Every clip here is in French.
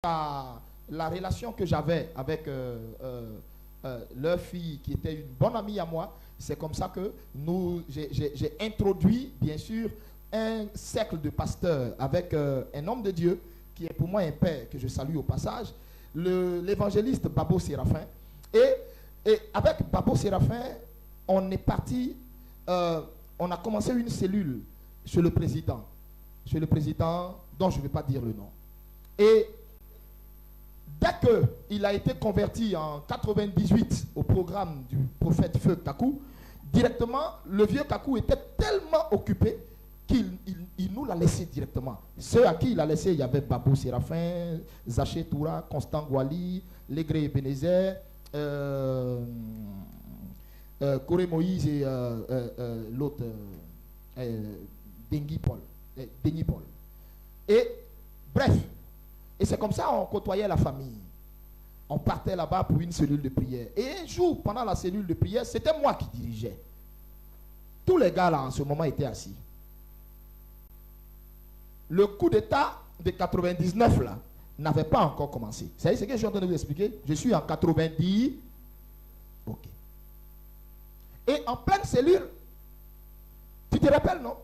la relation que j'avais avec leur fille, qui était une bonne amie à moi, c'est comme ça que j'ai introduit, bien sûr, un cercle de pasteurs avec un homme de Dieu, qui est pour moi un père, que je salue au passage, l'évangéliste Babo Séraphin. Et avec Babo Séraphin, on est parti, on a commencé une cellule chez le président dont je ne vais pas dire le nom. Et dès qu'il a été converti en 98 au programme du prophète Feu Kakou, directement, le vieux Kakou était tellement occupé qu'il nous l'a laissé directement. Ceux à qui il a laissé, il y avait Babou Séraphin, Zaché Toura, Constant Gouali, Legré Ebenezer, Coré Moïse et l'autre, Dengi Paul. Et bref, et c'est comme ça qu'on côtoyait la famille. On partait là-bas pour une cellule de prière. Et un jour, pendant la cellule de prière, c'était moi qui dirigeais. Tous les gars là, en ce moment, étaient assis. Le coup d'état de 99 là, n'avait pas encore commencé. Vous savez ce que je suis en train de vous expliquer? Je suis en 90. Ok. Et en pleine cellule, tu te rappelles, non?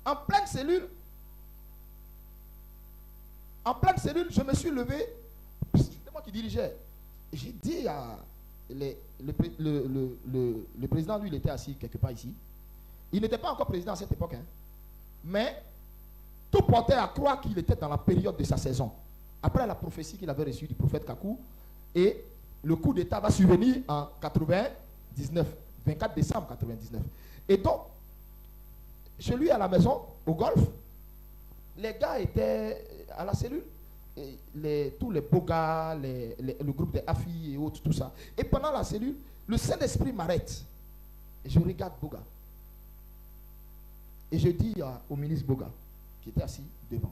En pleine cellule, je me suis levé, c'était moi qui dirigeais. J'ai dit à le président, lui, il était assis quelque part ici. Il n'était pas encore président à cette époque, hein. Mais tout portait à croire qu'il était dans la période de sa saison. Après la prophétie qu'il avait reçue du prophète Kakou, et le coup d'état va survenir en 99, 24 décembre 99. Et donc, chez lui à la maison, au golf, les gars étaient à la cellule, et tous les beaux gars, le groupe des Afi et autres, tout ça. Et pendant la cellule, le Saint-Esprit m'arrête. Et je regarde Boga. Et je dis au ministre Boga, qui était assis devant,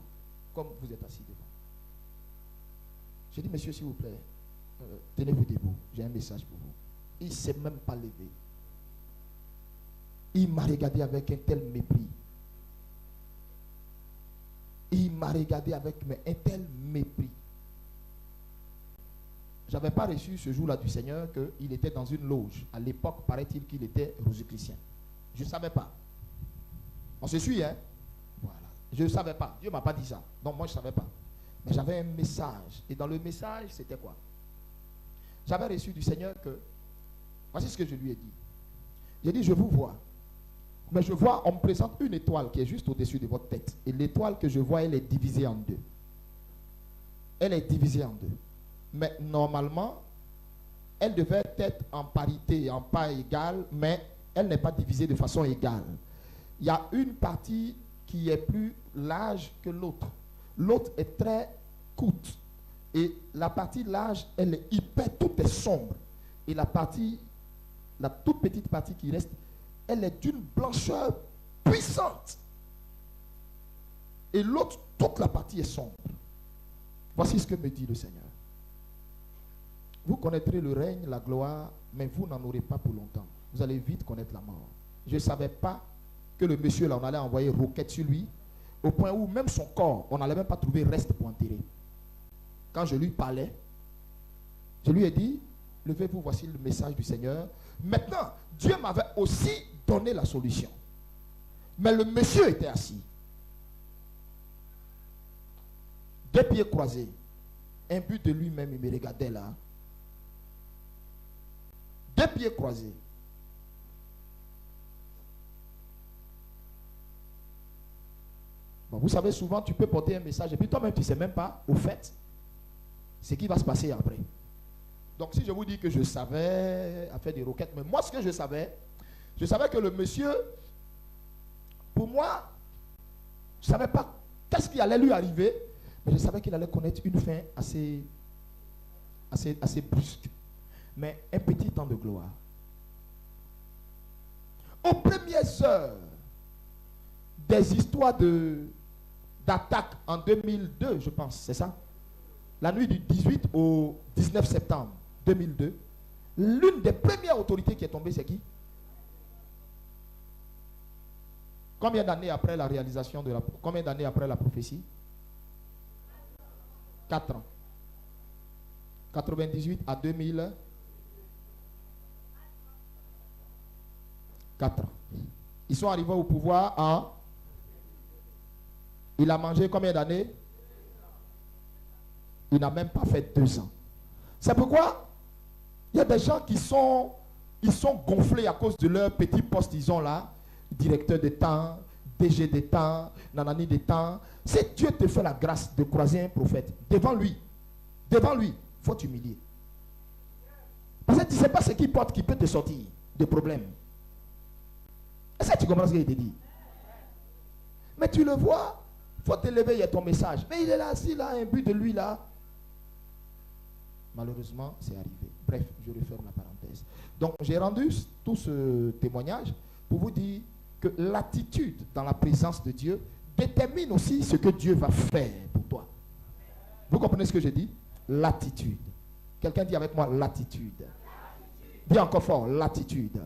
comme vous êtes assis devant. Je dis, monsieur, s'il vous plaît, tenez-vous debout, j'ai un message pour vous. Il ne s'est même pas levé. Il m'a regardé avec un tel mépris. Il m'a regardé avec un tel mépris. Je n'avais pas reçu ce jour-là du Seigneur qu'il était dans une loge. À l'époque, paraît-il qu'il était rosicrucien. Je ne savais pas. On se suit, hein? Voilà. Je ne savais pas. Dieu ne m'a pas dit ça. Donc moi, je ne savais pas. Mais j'avais un message. Et dans le message, c'était quoi? J'avais reçu du Seigneur que... Voici ce que je lui ai dit. J'ai dit, je vous vois. Mais je vois, on me présente une étoile qui est juste au-dessus de votre tête. Et l'étoile que je vois, elle est divisée en deux. Elle est divisée en deux. Mais normalement, elle devait être en parité, en part égale, mais elle n'est pas divisée de façon égale. Il y a une partie qui est plus large que l'autre. L'autre est très courte. Et la partie large, elle est hyper, tout est sombre. Et la toute petite partie qui reste, elle est d'une blancheur puissante. Et l'autre, toute la partie est sombre. Voici ce que me dit le Seigneur. Vous connaîtrez le règne, la gloire, mais vous n'en aurez pas pour longtemps. Vous allez vite connaître la mort. Je ne savais pas que le monsieur là, on allait envoyer roquette sur lui, au point où même son corps, on n'allait même pas trouver reste pour enterrer. Quand je lui parlais, je lui ai dit, levez-vous, voici le message du Seigneur. Maintenant, Dieu m'avait aussi donné la solution. Mais le monsieur était assis. 2 pieds croisés. Un but de lui-même, il me regardait là. 2 pieds croisés. Bon, vous savez, souvent, tu peux porter un message et puis toi-même, tu ne sais même pas, au fait, ce qui va se passer après. Donc, si je vous dis que je savais à faire des roquettes, mais moi, ce que je savais que le monsieur, pour moi, je ne savais pas qu'est-ce qui allait lui arriver, mais je savais qu'il allait connaître une fin assez brusque. Mais un petit temps de gloire. Aux premières heures des histoires d'attaque en 2002, je pense, c'est ça? La nuit du 18 au 19 septembre 2002, l'une des premières autorités qui est tombée, c'est qui? Combien d'années après la réalisation de combien d'années après la prophétie? 4 ans. 98 à 2004 ans. Ils sont arrivés au pouvoir en... Il a mangé combien d'années? Il n'a même pas fait 2 ans. C'est pourquoi il y a des gens qui sont gonflés à cause de leur petit poste ils ont là, directeur des temps, DG des temps, nanani des temps. Si Dieu te fait la grâce de croiser un prophète, devant lui, il faut t'humilier. Parce que tu ne sais pas ce qu'il porte qui peut te sortir de problème. Est-ce que tu comprends ce qu'il te dit? Mais tu le vois, il faut te lever, il y a ton message. Mais il est là, s'il a un but de lui là. Malheureusement, c'est arrivé. Bref, je referme la parenthèse. Donc, j'ai rendu tout ce témoignage pour vous dire que l'attitude dans la présence de Dieu détermine aussi ce que Dieu va faire pour toi. Vous comprenez ce que j'ai dit? L'attitude. Quelqu'un dit avec moi l'attitude. Dis encore fort, l'attitude.